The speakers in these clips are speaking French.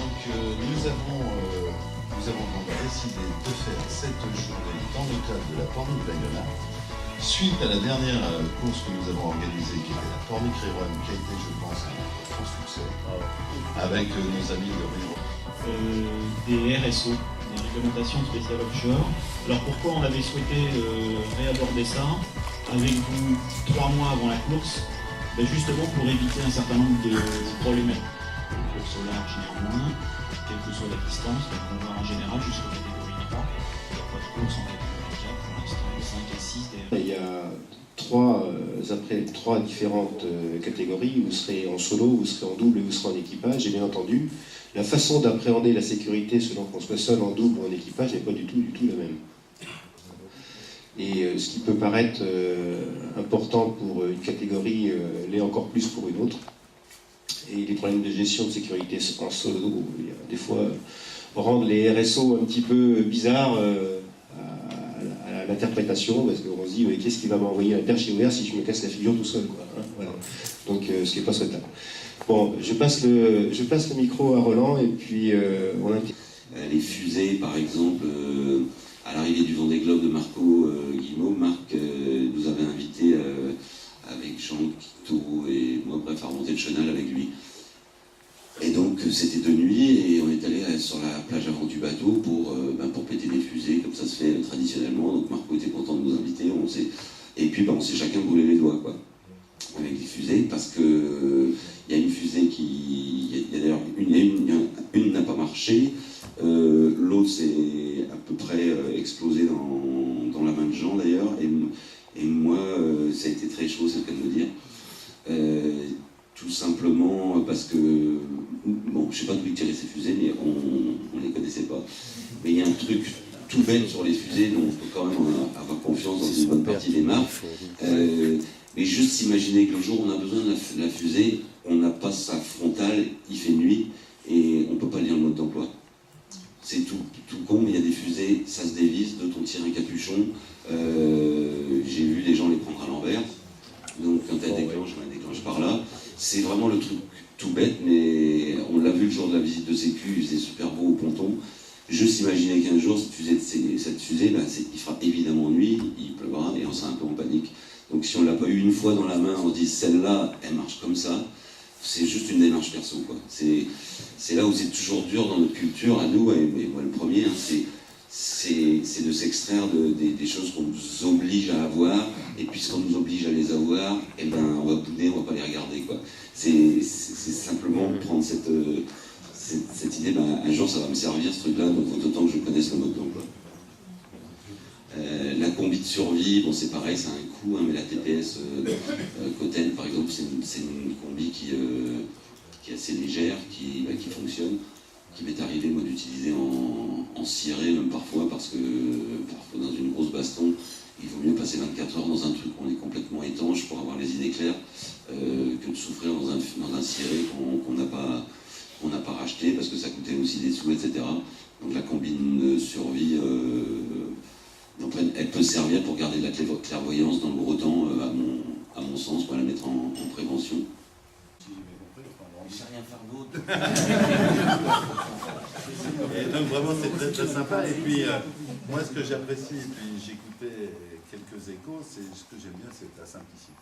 Nous avons donc décidé de faire cette journée dans le cadre de la Pornic Bayona, suite à la dernière course que nous avons organisée, qui était la Pornic Rerun, qui a été, je pense, un grand succès, avec nos amis de Rio. Des RSO, des réglementations spéciales offshore. Alors pourquoi on avait souhaité réaborder ça avec vous 3 mois avant la course? Justement pour éviter un certain nombre de problématiques. Une course au large néanmoins, quelle que soit la distance, donc on va en général jusqu'aux catégories 3. Il n'y a pas de course en catégorie 4 pour l'instant, 5 et 6 d'ailleurs. Il y a trois différentes catégories. Vous serez en solo, vous serez en double et vous serez en équipage. Et bien entendu, la façon d'appréhender la sécurité selon qu'on soit seul, en double ou en équipage n'est pas du tout la même. Et ce qui peut paraître important pour une catégorie l'est encore plus pour une autre. Et les problèmes de gestion de sécurité en solo, des fois, rendent les RSO un petit peu bizarres à l'interprétation, parce qu'on se dit qu'est-ce qui va m'envoyer à la perche ouverte si je me casse la figure tout seul, quoi, hein, voilà. Donc ce qui n'est pas souhaitable. Bon, je passe le micro à Roland et puis on invite. Les fusées, par exemple, à l'arrivée du Vendée Globe de Marco Guillemot, Marc nous avait invités avec Jean Quito et moi, bref, à remonter le chenal avec lui. Et donc c'était de nuit et on est allé sur la plage avant du bateau pour péter des fusées, comme ça se fait traditionnellement. Donc Marco était content de nous inviter, et puis on s'est chacun brûlé les doigts, quoi, avec les fusées, parce que il y a une fusée qui, il y a d'ailleurs une n'a pas marché, l'autre s'est à peu près explosé dans la main de Jean d'ailleurs, et moi ça a été très chaud, c'est le cas de le dire. Tout simplement parce que, bon, je sais pas d'où ils tiraient ces fusées, mais on les connaissait pas. Mais il y a un truc tout bête sur les fusées, donc on peut quand même avoir confiance dans une bonne partie des marques. Mais juste s'imaginer que le jour où on a besoin de la fusée, on n'a pas sa frontale, il fait nuit, et on peut pas lire le mode d'emploi. C'est tout con, mais il y a des fusées, ça se dévisse, d'autres on tire un capuchon. J'ai vu des gens les prendre à l'envers. Donc quand elle déclenche, on la déclenche par là. C'est vraiment le truc tout bête, mais on l'a vu le jour de la visite de Sécu, il faisait super beau au ponton. Juste imaginer qu'un jour, cette fusée, il fera évidemment nuit, il pleuvra, et on sera un peu en panique. Donc si on ne l'a pas eu une fois dans la main, on se dit celle-là, elle marche comme ça, c'est juste une démarche perso, quoi. C'est là où c'est toujours dur dans notre culture, à nous, et moi le premier, hein, c'est de s'extraire des choses qu'on nous oblige à avoir, et puisqu'on nous oblige à les avoir, eh ben, on va bouder, on va pas les regarder, quoi. C'est simplement prendre cette idée, un jour ça va me servir ce truc-là, donc il faut autant que je connaisse le mode d'emploi. La combi de survie, bon c'est pareil, ça a un coût, hein, mais la TPS Coten par exemple, c'est une combi qui est assez légère, qui fonctionne, qui m'est arrivé moi d'utiliser en ciré même parfois, parce que parfois dans une grosse baston, il vaut mieux passer 24 heures dans un truc où on est complètement étanche pour avoir les idées claires, que de souffrir dans un ciré qu'on n'a pas racheté parce que ça coûtait aussi des sous, etc. Donc la combine de survie, elle peut servir pour garder de la clairvoyance dans le gros temps, à mon sens, pour la mettre en prévention. On ne sait rien faire d'autre. Et donc vraiment c'est très très sympa. Et puis moi ce que j'apprécie, et puis j'écoutais quelques échos, c'est ce que j'aime bien, c'est la simplicité.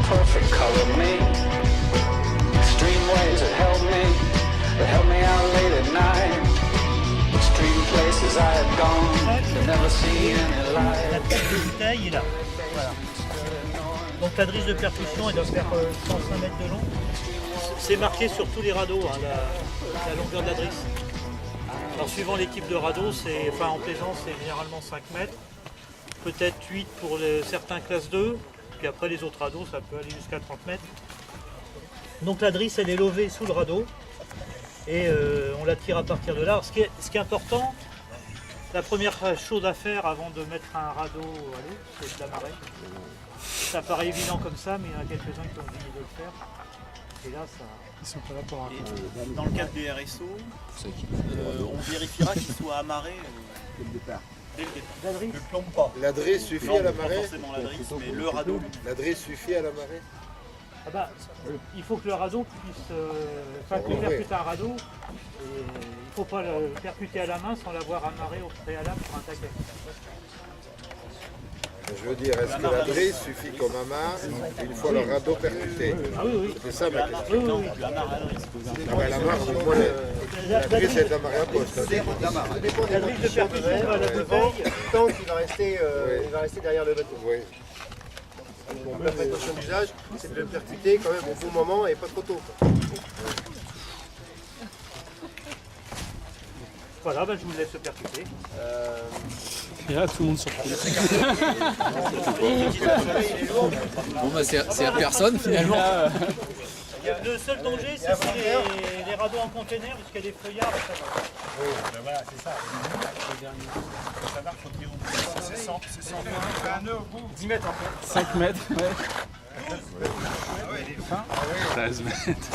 Perfect color me. Extreme ways that help me out late at night. Extreme as I had gone to never see any light. La tête de bouteille est là. Voilà. Donc la drisse de percussion, elle doit faire 105 mètres de long. C'est marqué sur tous les radeaux, hein, la longueur de la drisse. Alors suivant les types de radeaux, en plaisance, c'est généralement 5 mètres, peut-être 8 pour certains classes 2, puis après les autres radeaux, ça peut aller jusqu'à 30 mètres. Donc la drisse, elle est levée sous le radeau et on la tire à partir de là. Alors, ce qui est important, la première chose à faire avant de mettre un radeau à l'eau, c'est de l'amarrer. Ça paraît évident comme ça, mais il y en a quelques-uns qui ont oublié de le faire. Et là, ça... Ils sont pas là pour raconter. Dans le cadre des RSO, on vérifiera qu'il soit amarré dès le départ. La drisse, Ne plombe pas. La drisse suffit Plombe à la pas marée. forcément la drisse, mais le radeau. La drisse suffit à la marée. ah bah, il faut que le radeau puisse... qu'on percute un radeau, il ne faut pas le percuter à la main sans l'avoir amarré au préalable sur un taquet. Je veux dire, est-ce que la drisse suffit comme amarre une fois le radeau percuté? Ah oui, oui. C'est ça ma question. Oui, oui, oui. Tu amarres la drisse. Ouais, la marche, moi, la drisse est amarrée à poste. La drisse de percussion à la bouteille, Tant qu'il va rester, il va rester derrière le bateau. Oui. Donc la précaution d'usage, c'est de le percuter quand même au bon moment et pas trop tôt, quoi. voilà, bah, je vous laisse percuter. Et là, tout le monde surpris. Bon bah c'est à personne finalement. Le seul danger, c'est les radeaux en container, parce qu'il y a des feuillards. Ça va. Ben voilà, c'est ça. Ça marche au niveau. C'est 100. C'est 10 mètres en fait. 5 mètres, ouais. 13 mètres.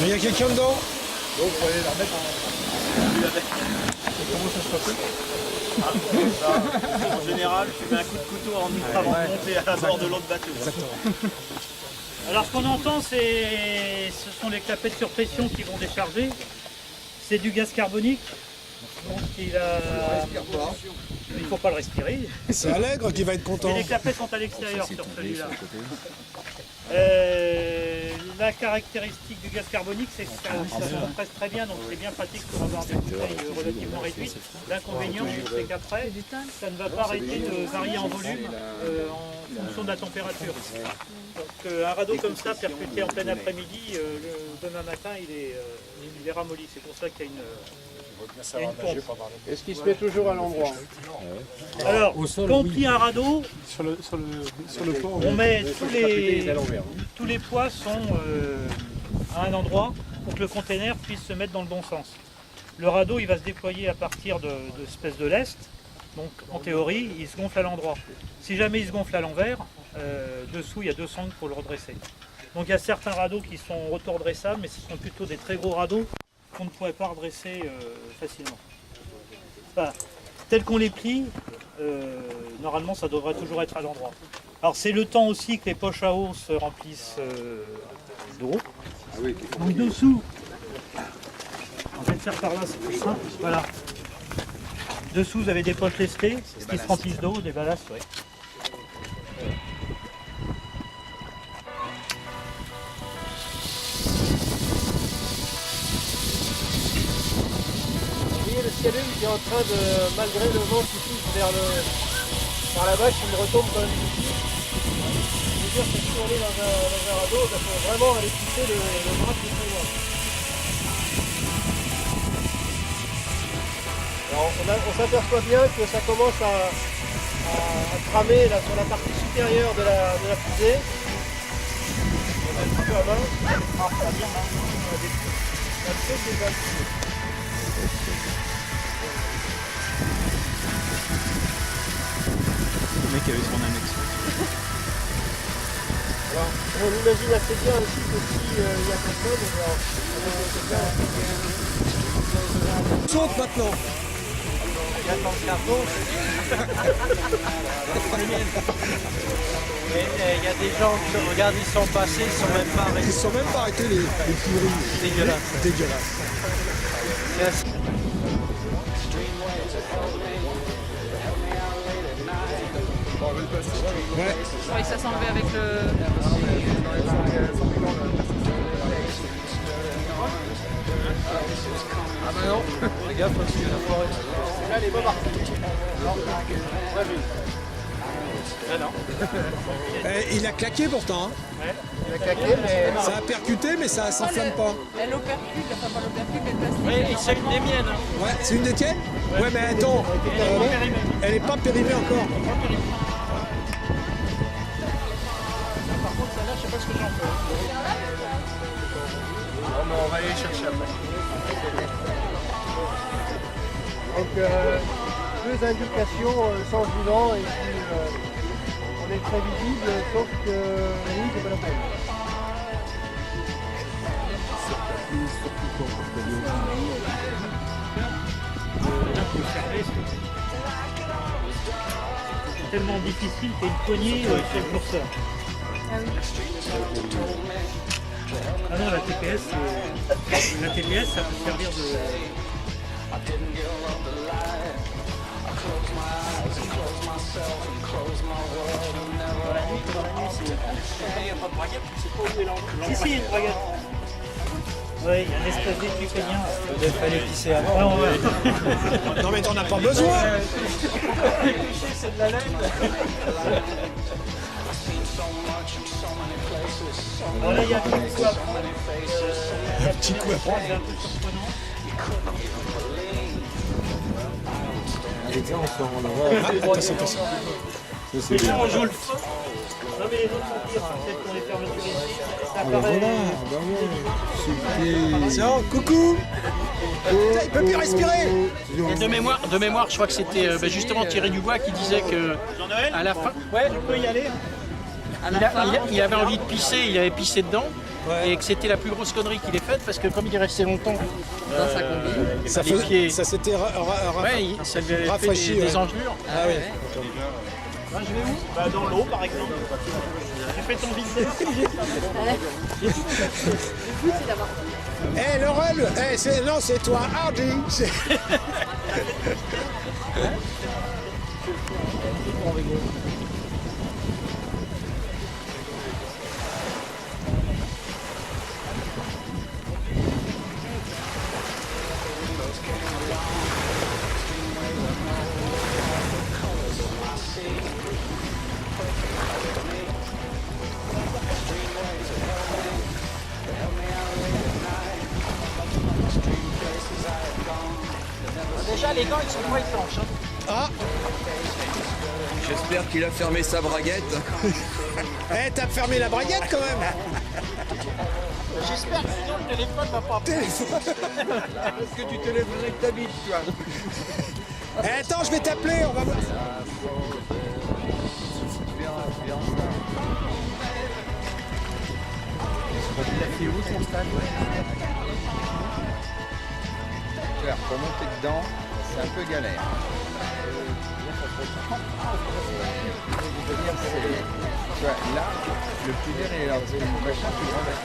Mais il y a quelqu'un dedans. Donc vous allez la remettre En général, tu mets un coup de couteau avant de monter à bord de l'autre bateau. Alors ce qu'on entend, ce sont les clapettes sur pression qui vont décharger. C'est du gaz carbonique. Donc il ne faut pas le respirer. C'est Allègre qui va être content. Et les clapettes sont à l'extérieur sur celui-là. La caractéristique du gaz carbonique, c'est que ça compresse très bien, donc c'est bien pratique pour avoir des bouteilles relativement réduites. L'inconvénient, c'est qu'après, ça ne va pas arrêter de varier en volume en fonction de la température. Donc un radeau comme ça, percuté en plein après-midi, le demain matin, il est ramolli. C'est pour ça qu'il y a une pompe. Est-ce qu'il se met toujours à l'endroit? Alors, quand on plie un radeau, Sur le port. on met tous les poids sont à un endroit pour que le container puisse se mettre dans le bon sens. Le radeau, il va se déployer à partir de espèce de lest. Donc, en théorie, il se gonfle à l'endroit. Si jamais il se gonfle à l'envers, dessous, il y a 2 sangles pour le redresser. Donc, il y a certains radeaux qui sont auto-redressables, mais ce sont plutôt des très gros radeaux qu'on ne pourrait pas redresser facilement. Enfin, tel qu'on les plie, normalement, ça devrait toujours être à l'endroit. Alors, c'est le temps aussi que les poches à eau se remplissent d'eau. Donc, dessous, en fait, faire par là, c'est plus simple. Voilà. Dessous, vous avez des poches lestées qui se remplissent d'eau, des ballasts, oui. Vous voyez le ciel qui est en train de, malgré le vent qui pousse par la vache, il retombe quand même ici. Je veux dire que si on est dans un radeau, il faut vraiment aller pousser le bras plus loin. Alors on s'aperçoit bien que ça commence à cramer là, sur la partie supérieure de la fusée. On a un petit peu à main. La pièce est bâtie. Le mec avait son annexe. Alors, on imagine assez bien aussi que s'il y a personne, Saute maintenant. J'attends le carton. Il y a des gens qui regardent, ils sont passés, ils sont même pas arrêtés. Ils sont même pas arrêtés les furies. Dégueulasse. Dégueulasse. Ouais. Je croyais que ça s'enlevait avec le... Ah bah non, fais gaffe parce qu'il y a la forêt. Là, elle est pas partie. Non, pas vu. Ah non. Il a claqué pourtant. Hein. Ouais, il a claqué, mais... Ça a percuté, mais ça s'enflamme pas. Elle opercule, enfin pas l'opercule, mais le plastique. Oui, c'est une des miennes. Ouais, c'est une des tiennes. Ouais, mais attends, elle est pas périmée encore. Par contre, celle-là, je sais pas ce que j'en fais. Bon, mais on va aller les chercher après. Donc, deux indications, sens du vent, et puis on est très visible, sauf que la nuit, c'est pas la peine. C'est tellement difficile qu'il y a une poignée sur le curseur. Ah oui. Ah non, la TPS, ça peut servir de... Dans la nuit, c'est... Il n'y a pas de braguette, tu sais pas où est l'endroit. Si, une braguette. Oui, il y a un espèce d'étupénien. Il fallait pisser avant. Ah, ouais. Non mais t'en as pas besoin. C'est de la laine. Alors là, il y a un petit coup à prendre. Un petit coup à prendre. C'est un peu surprenant. Attention. Les gens on joue le feu. Non mais les autres sont pires, hein. Peut-être qu'on les ferme tous les six. Ça paraît... Tiens, coucou. Putain, il peut plus respirer. Et de mémoire, je crois que c'était justement Thierry Dubois qui disait que à la fin, ouais, je peux y aller. Il avait envie de pisser, il avait pissé dedans, et que c'était la plus grosse connerie qu'il ait faite parce que comme il est resté longtemps Dans sa combi. Ça s'était ça lui avait rafraîchi, fait des engelures. Ah oui. Je vais où? Bah, dans l'eau par exemple. Tu fais ton business. Le but c'est d'avoir... Eh Laurel, non c'est toi, Hardy. Déjà les gants ils sont pas étanches. Hein. Ah. J'espère qu'il a fermé sa braguette. Eh, t'as fermé la braguette quand même. J'espère que sinon le téléphone va pas appeler. Est-ce que tu téléphones avec ta bite, toi? Eh, attends, je vais t'appeler, on va voir. Il a fait où son stade? Pour monter dedans, c'est un peu galère. Tu vois, là, le tunnel est là. C'est une machin plus grande avec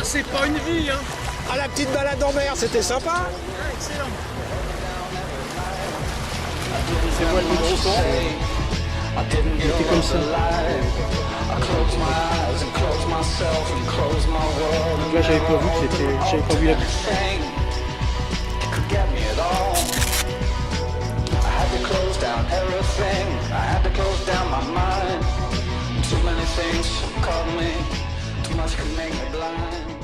C'est pas une vie, hein. Ah, la petite balade en mer, c'était sympa. Excellent. C'est moi le gros son. C'était comme ça. Là, j'avais pas vu que c'était. J'avais pas vu la Too many things caught me, too much could make me blind.